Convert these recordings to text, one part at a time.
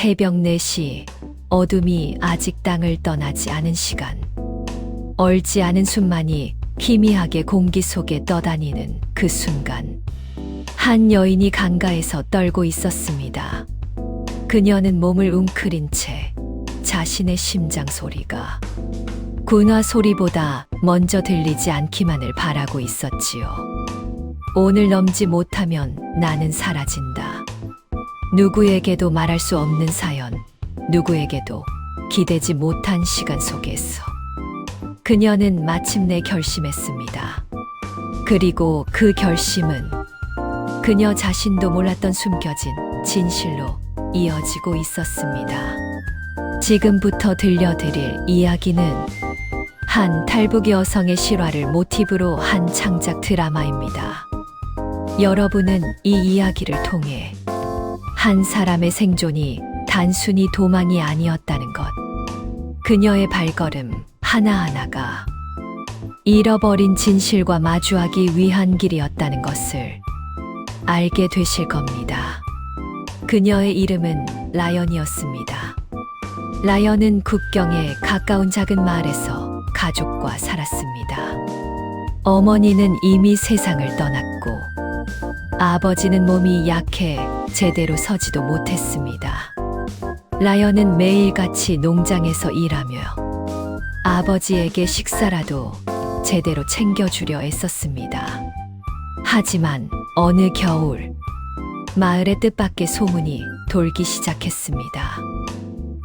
새벽 4시, 어둠이 아직 땅을 떠나지 않은 시간. 얼지 않은 숨만이 희미하게 공기 속에 떠다니는 그 순간. 한 여인이 강가에서 떨고 있었습니다. 그녀는 몸을 웅크린 채 자신의 심장 소리가 군화 소리보다 먼저 들리지 않기만을 바라고 있었지요. 오늘 넘지 못하면 나는 사라진다. 누구에게도 말할 수 없는 사연, 누구에게도 기대지 못한 시간 속에서 그녀는 마침내 결심했습니다. 그리고 그 결심은 그녀 자신도 몰랐던 숨겨진 진실로 이어지고 있었습니다. 지금부터 들려드릴 이야기는 한 탈북 여성의 실화를 모티브로 한 창작 드라마입니다. 여러분은 이 이야기를 통해 한 사람의 생존이 단순히 도망이 아니었다는 것, 그녀의 발걸음 하나하나가 잃어버린 진실과 마주하기 위한 길이었다는 것을 알게 되실 겁니다. 그녀의 이름은 라연이었습니다. 라연은 국경에 가까운 작은 마을에서 가족과 살았습니다. 어머니는 이미 세상을 떠났고 아버지는 몸이 약해 제대로 서지도 못했습니다. 라연은 매일같이 농장에서 일하며 아버지에게 식사라도 제대로 챙겨주려 애썼습니다. 하지만 어느 겨울 마을의 뜻밖의 소문이 돌기 시작했습니다.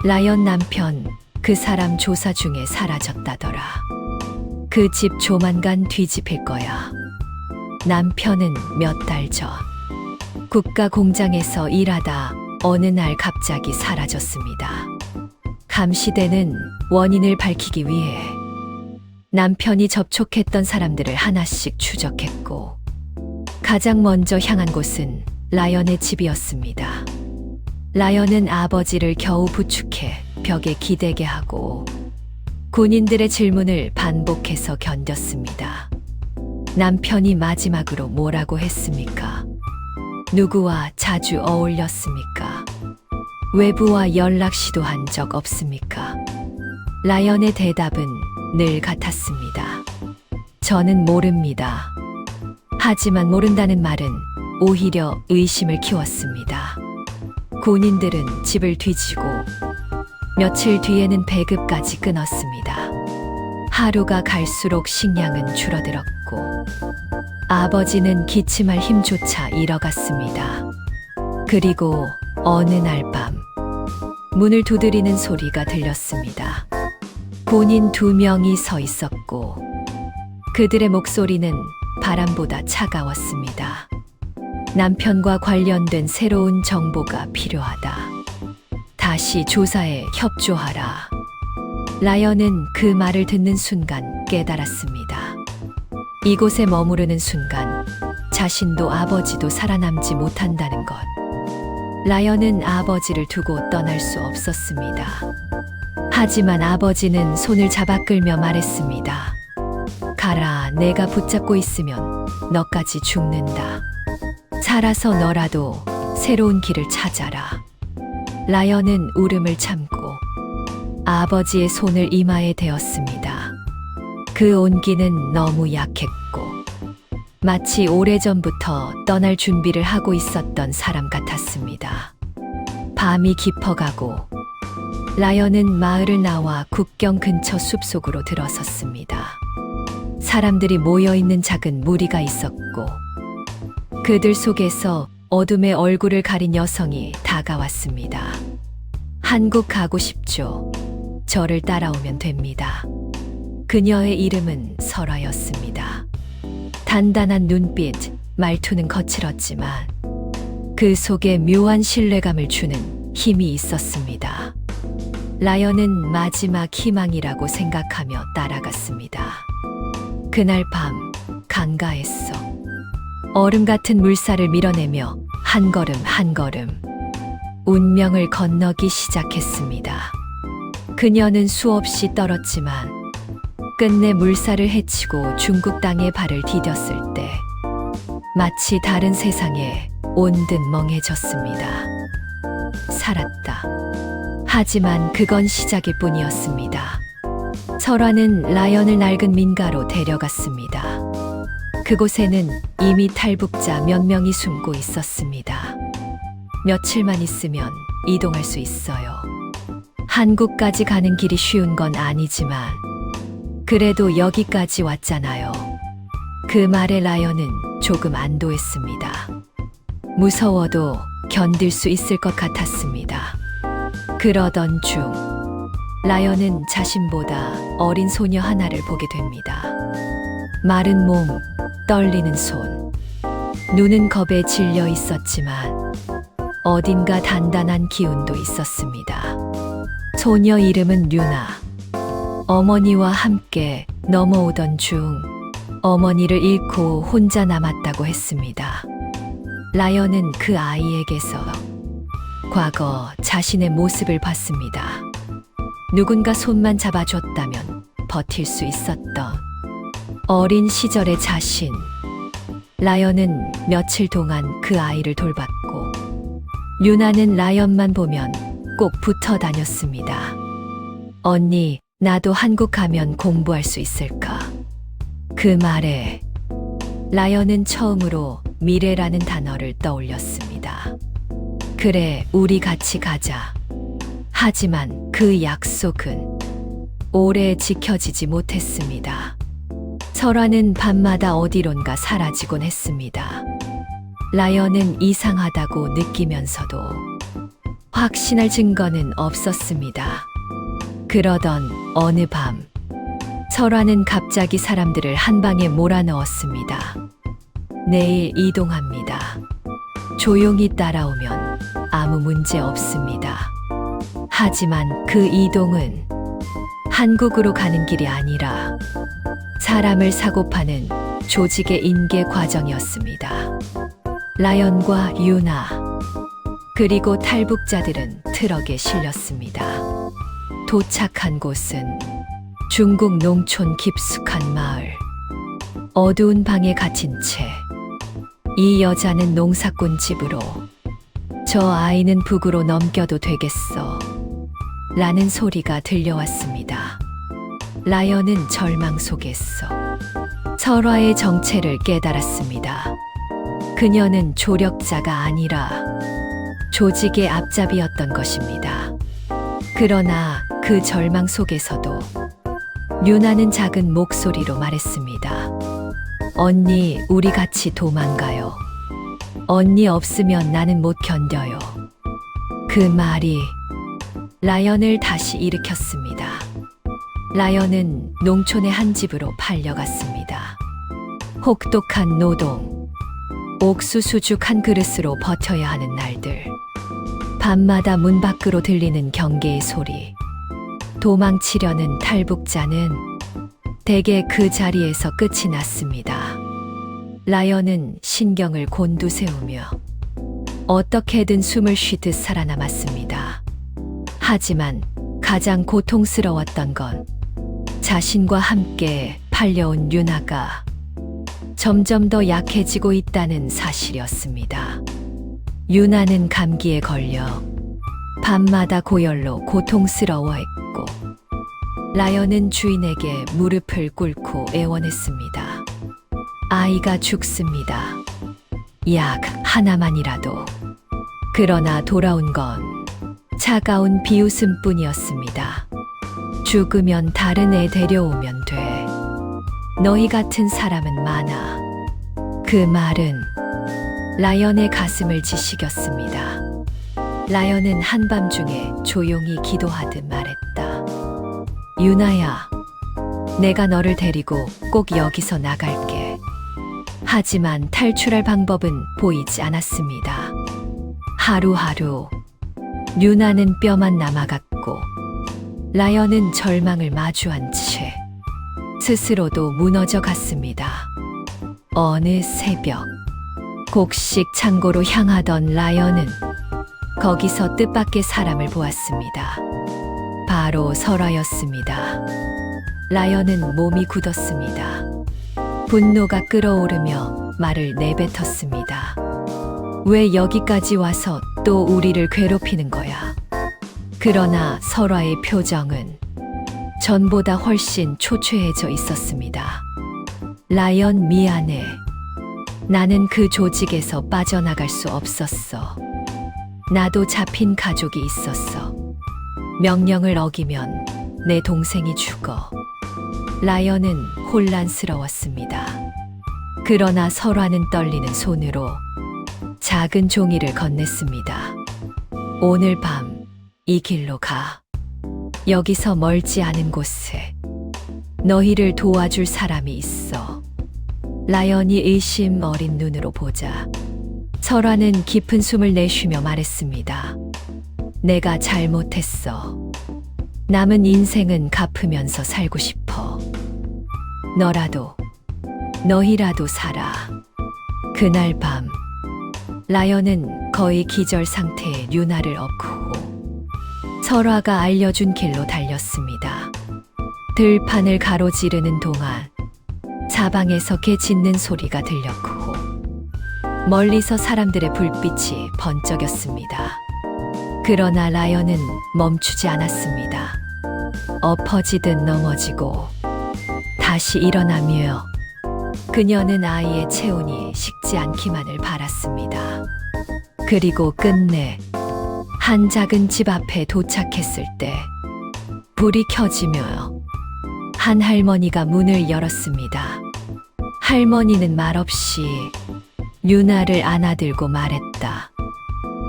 라연 남편, 그 사람 조사 중에 사라졌다더라. 그 집 조만간 뒤집힐 거야. 남편은 몇 달 전 국가 공장에서 일하다 어느 날 갑자기 사라졌습니다. 감시대는 원인을 밝히기 위해 남편이 접촉했던 사람들을 하나씩 추적했고 가장 먼저 향한 곳은 라연의 집이었습니다. 라연은 아버지를 겨우 부축해 벽에 기대게 하고 군인들의 질문을 반복해서 견뎠습니다. 남편이 마지막으로 뭐라고 했습니까? 누구와 자주 어울렸습니까? 외부와 연락 시도한 적 없습니까? 라연의 대답은 늘 같았습니다. 저는 모릅니다. 하지만 모른다는 말은 오히려 의심을 키웠습니다. 군인들은 집을 뒤지고 며칠 뒤에는 배급까지 끊었습니다. 하루가 갈수록 식량은 줄어들었고 아버지는 기침할 힘조차 잃어갔습니다. 그리고 어느 날 밤 문을 두드리는 소리가 들렸습니다. 군인 2명이 서 있었고 그들의 목소리는 바람보다 차가웠습니다. 남편과 관련된 새로운 정보가 필요하다. 다시 조사에 협조하라. 라연은 그 말을 듣는 순간 깨달았습니다. 이곳에 머무르는 순간 자신도 아버지도 살아남지 못한다는 것. 라연은 아버지를 두고 떠날 수 없었습니다. 하지만 아버지는 손을 잡아 끌며 말했습니다. 가라, 내가 붙잡고 있으면 너까지 죽는다. 살아서 너라도 새로운 길을 찾아라. 라연은 울음을 참고 아버지의 손을 이마에 대었습니다. 그 온기는 너무 약했고 마치 오래전부터 떠날 준비를 하고 있었던 사람 같았습니다. 밤이 깊어가고 라연은 마을을 나와 국경 근처 숲속으로 들어섰습니다. 사람들이 모여있는 작은 무리가 있었고 그들 속에서 어둠의 얼굴을 가린 여성이 다가왔습니다. 한국 가고 싶죠. 저를 따라오면 됩니다. 그녀의 이름은 설화였습니다. 단단한 눈빛, 말투는 거칠었지만 그 속에 묘한 신뢰감을 주는 힘이 있었습니다. 라연은 마지막 희망이라고 생각하며 따라갔습니다. 그날 밤 강가에서 얼음 같은 물살을 밀어내며 한 걸음 한 걸음 운명을 건너기 시작했습니다. 그녀는 수없이 떨었지만 끝내 물살을 헤치고 중국 땅에 발을 디뎠을 때 마치 다른 세상에 온 듯 멍해졌습니다. 살았다. 하지만 그건 시작일 뿐이었습니다. 설화는 라연을 낡은 민가로 데려갔습니다. 그곳에는 이미 탈북자 몇 명이 숨고 있었습니다. 며칠만 있으면 이동할 수 있어요. 한국까지 가는 길이 쉬운 건 아니지만 그래도 여기까지 왔잖아요. 그 말에 라연은 조금 안도했습니다. 무서워도 견딜 수 있을 것 같았습니다. 그러던 중 라연은 자신보다 어린 소녀 하나를 보게 됩니다. 마른 몸, 떨리는 손, 눈은 겁에 질려 있었지만 어딘가 단단한 기운도 있었습니다. 소녀 이름은 류나. 어머니와 함께 넘어오던 중 어머니를 잃고 혼자 남았다고 했습니다. 라연은 그 아이에게서 과거 자신의 모습을 봤습니다. 누군가 손만 잡아줬다면 버틸 수 있었던 어린 시절의 자신. 라연은 며칠 동안 그 아이를 돌봤고 류나는 라연만 보면 꼭 붙어 다녔습니다. 언니, 나도 한국 가면 공부할 수 있을까? 그 말에 라연은 처음으로 미래라는 단어를 떠올렸습니다. 그래, 우리 같이 가자. 하지만 그 약속은 오래 지켜지지 못했습니다. 설화는 밤마다 어디론가 사라지곤 했습니다. 라연은 이상하다고 느끼면서도 확신할 증거는 없었습니다. 그러던 어느 밤, 설화는 갑자기 사람들을 한 방에 몰아넣었습니다. 내일 이동합니다. 조용히 따라오면 아무 문제 없습니다. 하지만 그 이동은 한국으로 가는 길이 아니라 사람을 사고 파는 조직의 인계 과정이었습니다. 라연과 유나, 그리고 탈북자들은 트럭에 실렸습니다. 도착한 곳은 중국 농촌 깊숙한 마을. 어두운 방에 갇힌 채 이 여자는 농사꾼 집으로, 저 아이는 북으로 넘겨도 되겠어 라는 소리가 들려왔습니다. 라연은 절망 속에서 설화의 정체를 깨달았습니다. 그녀는 조력자가 아니라 조직의 앞잡이였던 것입니다. 그러나 그 절망 속에서도 류나는 작은 목소리로 말했습니다. 언니, 우리 같이 도망가요. 언니 없으면 나는 못 견뎌요. 그 말이 라연을 다시 일으켰습니다. 라연은 농촌의 한 집으로 팔려갔습니다. 혹독한 노동, 옥수수죽 한 그릇으로 버텨야 하는 날들, 밤마다 문 밖으로 들리는 경계의 소리. 도망치려는 탈북자는 대개 그 자리에서 끝이 났습니다. 라연은 신경을 곤두세우며 어떻게든 숨을 쉬듯 살아남았습니다. 하지만 가장 고통스러웠던 건 자신과 함께 팔려온 류나가 점점 더 약해지고 있다는 사실이었습니다. 류나는 감기에 걸려 밤마다 고열로 고통스러워했고 라연은 주인에게 무릎을 꿇고 애원했습니다. 아이가 죽습니다. 약 하나만이라도. 그러나 돌아온 건 차가운 비웃음뿐이었습니다. 죽으면 다른 애 데려오면 돼. 너희 같은 사람은 많아. 그 말은 라연의 가슴을 지식였습니다. 라연은 한밤중에 조용히 기도하듯 말했다. 유나야, 내가 너를 데리고 꼭 여기서 나갈게. 하지만 탈출할 방법은 보이지 않았습니다. 하루하루 유나는 뼈만 남아갔고 라연은 절망을 마주한 채 스스로도 무너져 갔습니다. 어느 새벽, 곡식 창고로 향하던 라연은 거기서 뜻밖의 사람을 보았습니다. 바로 설화였습니다. 라연은 몸이 굳었습니다. 분노가 끓어오르며 말을 내뱉었습니다. 왜 여기까지 와서 또 우리를 괴롭히는 거야? 그러나 설화의 표정은 전보다 훨씬 초췌해져 있었습니다. 라연, 미안해. 나는 그 조직에서 빠져나갈 수 없었어. 나도 잡힌 가족이 있었어. 명령을 어기면 내 동생이 죽어. 라연은 혼란스러웠습니다. 그러나 설화는 떨리는 손으로 작은 종이를 건넸습니다. 오늘 밤 이 길로 가. 여기서 멀지 않은 곳에 너희를 도와줄 사람이 있어. 라연이 의심 어린 눈으로 보자 설화는 깊은 숨을 내쉬며 말했습니다. 내가 잘못했어. 남은 인생은 갚으면서 살고 싶어. 너희라도 살아. 그날 밤 라연은 거의 기절 상태의 유나를 업고 설화가 알려준 길로 달렸습니다. 들판을 가로지르는 동안 사방에서 개 짖는 소리가 들렸고 멀리서 사람들의 불빛이 번쩍였습니다. 그러나 라연은 멈추지 않았습니다. 엎어지듯 넘어지고 다시 일어나며 그녀는 아이의 체온이 식지 않기만을 바랐습니다. 그리고 끝내 한 작은 집 앞에 도착했을 때 불이 켜지며 한 할머니가 문을 열었습니다. 할머니는 말없이 유나를 안아들고 말했다.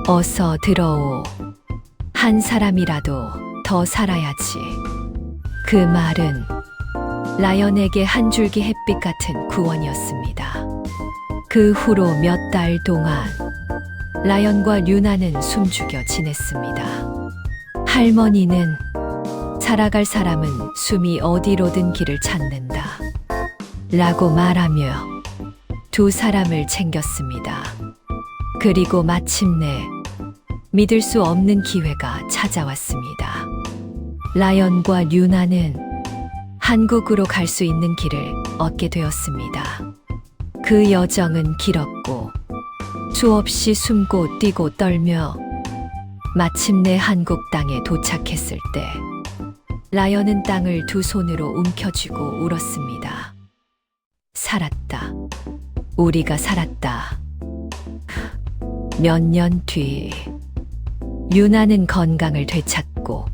어서 들어오. 한 사람이라도 더 살아야지. 그 말은 라연에게 한 줄기 햇빛 같은 구원이었습니다. 그 후로 몇 달 동안 라연과 유나는 숨죽여 지냈습니다. 할머니는 살아갈 사람은 숨이 어디로든 길을 찾는다 라고 말하며 두 사람을 챙겼습니다. 그리고 마침내 믿을 수 없는 기회가 찾아왔습니다. 라연과 유나는 한국으로 갈 수 있는 길을 얻게 되었습니다. 그 여정은 길었고 수없이 숨고 뛰고 떨며 마침내 한국 땅에 도착했을 때 라연은 땅을 두 손으로 움켜쥐고 울었습니다. 살았다. 우리가 살았다. 몇 년 뒤 유나는 건강을 되찾고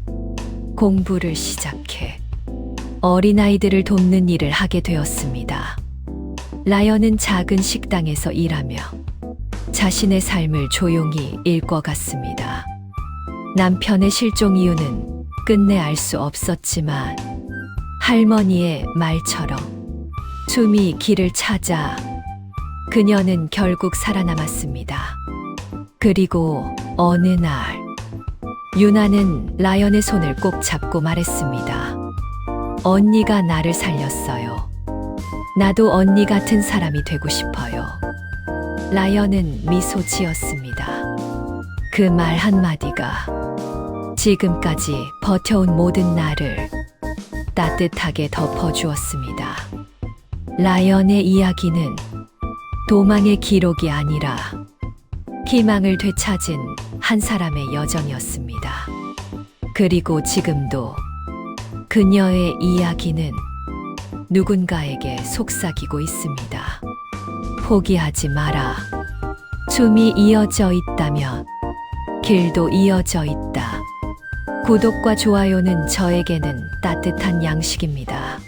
공부를 시작해 어린아이들을 돕는 일을 하게 되었습니다. 라연은 작은 식당에서 일하며 자신의 삶을 조용히 읽어갔습니다. 남편의 실종 이유는 끝내 알 수 없었지만 할머니의 말처럼 숨이 길을 찾아 그녀는 결국 살아남았습니다. 그리고 어느 날 유나는 라연의 손을 꼭 잡고 말했습니다. 언니가 나를 살렸어요. 나도 언니 같은 사람이 되고 싶어요. 라연은 미소 지었습니다. 그 말 한마디가 지금까지 버텨온 모든 나를 따뜻하게 덮어주었습니다. 라연의 이야기는 도망의 기록이 아니라 희망을 되찾은 한 사람의 여정이었습니다. 그리고 지금도 그녀의 이야기는 누군가에게 속삭이고 있습니다. 포기하지 마라. 숨이 이어져 있다면 길도 이어져 있다. 구독과 좋아요는 저에게는 따뜻한 양식입니다.